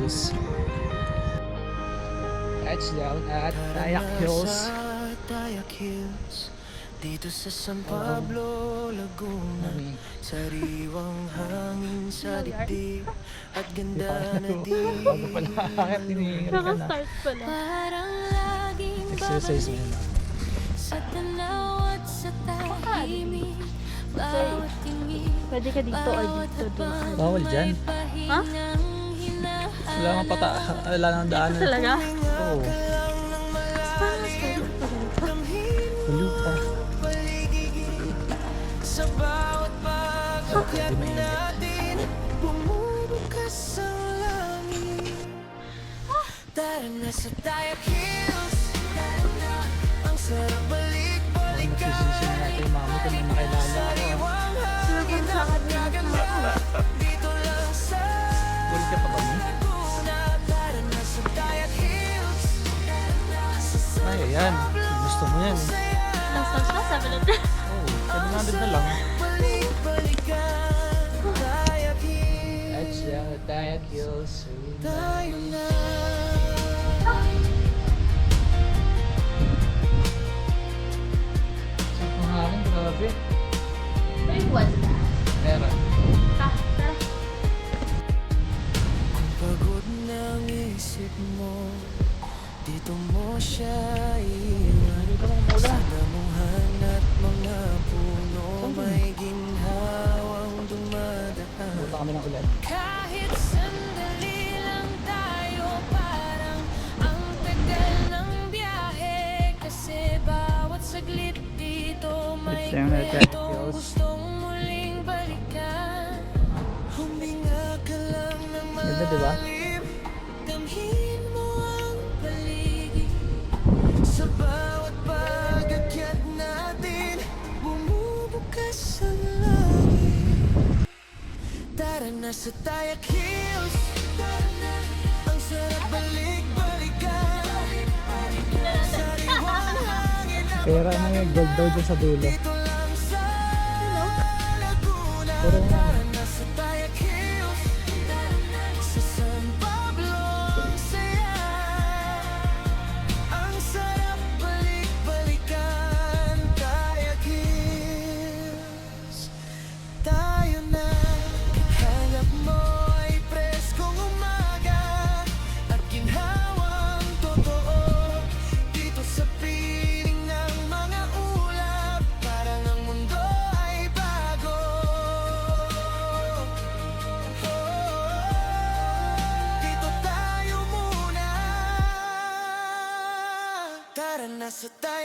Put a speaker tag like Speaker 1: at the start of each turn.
Speaker 1: Hills. Touchdown at Tayak Hills.
Speaker 2: Tayak Hills, dito sa San Pablo, Laguna. Sariwang hangin sa dibdib at ganda na di.
Speaker 1: Bakit hinihingal ka na?
Speaker 3: Naka-start pala.
Speaker 2: Parang laging
Speaker 1: Exercise mo na.
Speaker 2: sa tanaw at sa tahimik. Bawat tingin,
Speaker 3: Pwede ka dito or dito doon.
Speaker 1: Bawal dyan.
Speaker 3: Ha?
Speaker 1: Wala nang wala nang daanan.
Speaker 3: Talaga?
Speaker 1: Oo.
Speaker 3: Parang mas pwede pa ganito.
Speaker 1: Tuloy pa.
Speaker 2: sa bawat pag-akyat natin, bumubukas ang langit. Tara na sa Tayak Hills, ang sarap balik-balikan.
Speaker 1: Nagsisisi na natin yung mami kung may makilala ako.
Speaker 2: Sariwang
Speaker 3: Sinagang sa akin na
Speaker 2: dito lang sa
Speaker 1: Bulit ka pa ba mo?
Speaker 2: Laguna. Tara na sa Tayak Hills,
Speaker 1: Ay, ayan. Gusto mo yan.
Speaker 3: Nasa siya, 700.
Speaker 1: Oo, 700 na lang.
Speaker 2: balik-balikan. Tayak Hills,
Speaker 1: Touchdown at Tayak Hills.
Speaker 2: tayo na.
Speaker 1: Sarap ng hangin, grabe.
Speaker 3: Wait, what's that?
Speaker 1: Meron.
Speaker 3: Tara.
Speaker 2: Pagod ng isip mo, dito mo siya iwan. Sa damuhan at mga puno, may ginhawang dumadaan.
Speaker 1: Punta kami ng ulan.
Speaker 2: Kahit sandali lang tayo, parang ang tagal ng biyahe. Kasi bawat saglit dito may
Speaker 1: Touchdown at Tayak
Speaker 2: kwentong
Speaker 1: Hills.
Speaker 2: gustong muling balikan. Huminga ka lang ng
Speaker 1: Ganda, di ba?
Speaker 2: malalim, damhin mo ang paligid. Sa bawat pag-akyat natin, bumubukas ang langit. Tara na sa Tayak Hills, ang sarap balik-balikan. Sariwang hangin na
Speaker 1: Pera na yung gold daw dyan sa dulo.
Speaker 2: dito lang sa Laguna.
Speaker 1: Pero nga,
Speaker 2: Tara na sa Tayak Hills, sa San Pablo ang saya. Ang sarap balik-balikan. Tayak Hills, tayo na. Hanap mo ay preskong umaga at ginhawang totoo. Dito sa piling ng mga ulap, parang ang mundo ay bago. Dito tayo muna. Tara na sa tayo.